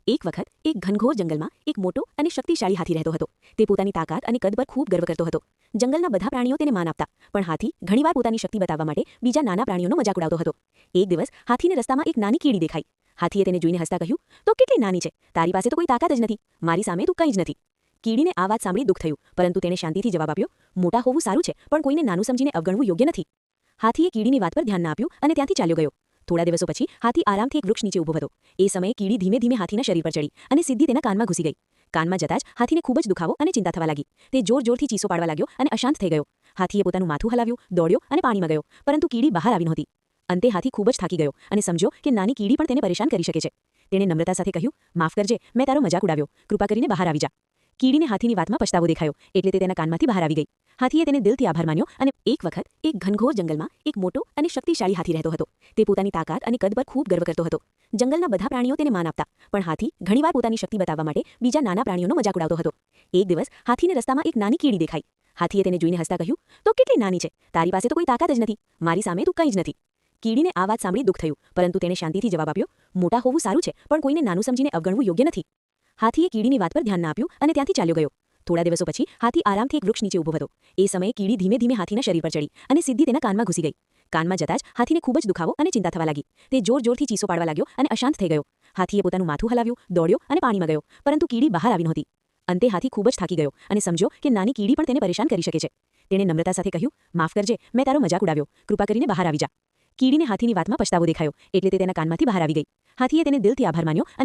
એક વખત એક ઘનઘોર જંગલમાં એક મોટો અને શક્તિશાળી હાથી રહેતો હતો. તે પોતાની તાકાત અને કદ પર ખૂબ ગર્વ કરતો હતો. જંગલના બધા પ્રાણીઓ તેને માન આપતા, પણ હાથી ઘણીવાર પોતાની શક્તિ બતાવવા માટે બીજા નાના પ્રાણીઓનો મજાક ઉડાવતો હતો. એક દિવસ હાથીને રસ્તામાં એક નાની કીડી દેખાઈ. હાથીએ તેને જોઈને હસતા કહ્યું, "તો કેટલી નાની છે, તારી પાસે તો કોઈ તાકાત જ નથી, મારી સામે તું કંઈ જ નથી." કીડીને આ વાત સાંભળી દુઃખ થયું, પરંતુ તેણે શાંતિથી જવાબ આપ્યો, "મોટા હોવું સારું છે, પણ કોઈને નાનું સમજીને અવગણવું યોગ્ય નથી." હાથીએ કીડીની વાત પર ધ્યાન ના આપ્યું અને ત્યાંથી ચાલ્યો ગયો. થોડા દિવસો પછી હાથી આરામથી એક વૃક્ષ નીચે ઊભો હતો. એ સમયે કીડી ધીમે ધીમે હાથીના શરીર પર ચડી અને સીધી તેના કાનમાં ઘૂસી ગઈ. કાનમાં જતાં જ હાથીને ખૂબ જ દુખાવો અને ચિંતા થવા લાગી. તે જોરથી ચીસો પાડવા લાગ્યો અને અશાંત થઈ ગયો. હાથીએ પોતાનું માથું હલાવ્યું, દોડ્યો અને પાણીમાં ગયો, પરંતુ કીડી બહાર આવી નહોતી. અંતે હાથી ખૂબ જ થાકી ગયો અને સમજ્યો કે નાની કીડી પણ તેને પરેશાન કરી શકે છે. તેણે નમ્રતા સાથે કહ્યું, "માફ કરજે, મેં તારો મજાક ઉડાવ્યો, કૃપા કરીને બહાર આવી જા." કીડીને હાથીની વાતમાં પછતાવો દેખાયો, એટલે તે તેના કાનમાંથી બહાર આવી ગઈ. હાથીએ તેને દિલથી આભાર માન્યો અને એક વખત એક ઘનઘોર જંગલમાં એક મોટો અને શક્તિશાળી હાથી રહેતો હતો. તે પોતાની તાકાત અને કદ પર ખૂબ ગર્વ કરતો હતો. જંગલના બધા પ્રાણીઓ તેને માન આપતા, પણ હાથી ઘણીવાર પોતાની શક્તિ બતાવવા માટે બીજા નાના પ્રાણીઓનો મજાક ઉડાવતો હતો. એક દિવસ હાથીને રસ્તામાં એક નાની કીડી દેખાઈ. હાથીએ તેને જોઈને હસતા કહ્યું, "તો કેટલી નાની છે, તારી પાસે તો કોઈ તાકાત જ નથી, મારી સામે તું કંઈ જ નથી." કીડીને આ વાત સાંભળી દુઃખ થયું, પરંતુ તેણે શાંતિથી જવાબ આપ્યો, "મોટા હોવું સારું છે, પણ કોઈને નાનું સમજીને અવગણવું યોગ્ય નથી." હાથીએ કીડીની વાત પર ધ્યાન ના આપ્યું અને ત્યાંથી ચાલ્યો ગયો. થોડા દિવસો પછી હાથી આરામથી એક વૃક્ષ નીચે ઊભો હતો. એ સમયે કીડી ધીમે ધીમે હાથીના શરીર પર ચડી અને સીધી તેના કાનમાં ઘૂસી ગઈ. કાનમાં જતાં જ હાથીને ખૂબ જ દુખાવો અને ચિંતા થવા લાગી. તે જોરથી ચીસો પાડવા લાગ્યો અને અશાંત થઈ ગયો. હાથીએ પોતાનું માથું હલાવ્યું, દોડ્યો અને પાણીમાં ગયો, પરંતુ કીડી બહાર આવી નહોતી. અંતે હાથી ખૂબ જ થાકી ગયો અને સમજ્યો કે નાની કીડી પણ તેને પરેશાન કરી શકે છે. તેણે નમ્રતા સાથે કહ્યું, "માફ કરજે, મેં તારો મજાક ઉડાવ્યો, કૃપા કરીને બહાર આવી જા." કીડીને હાથીની વાતમાં પછતાવો દેખાયો, એટલે તે તેના કાનમાંથી બહાર આવી ગઈ. હાથીએ તેને દિલથી આભાર માન્યો અને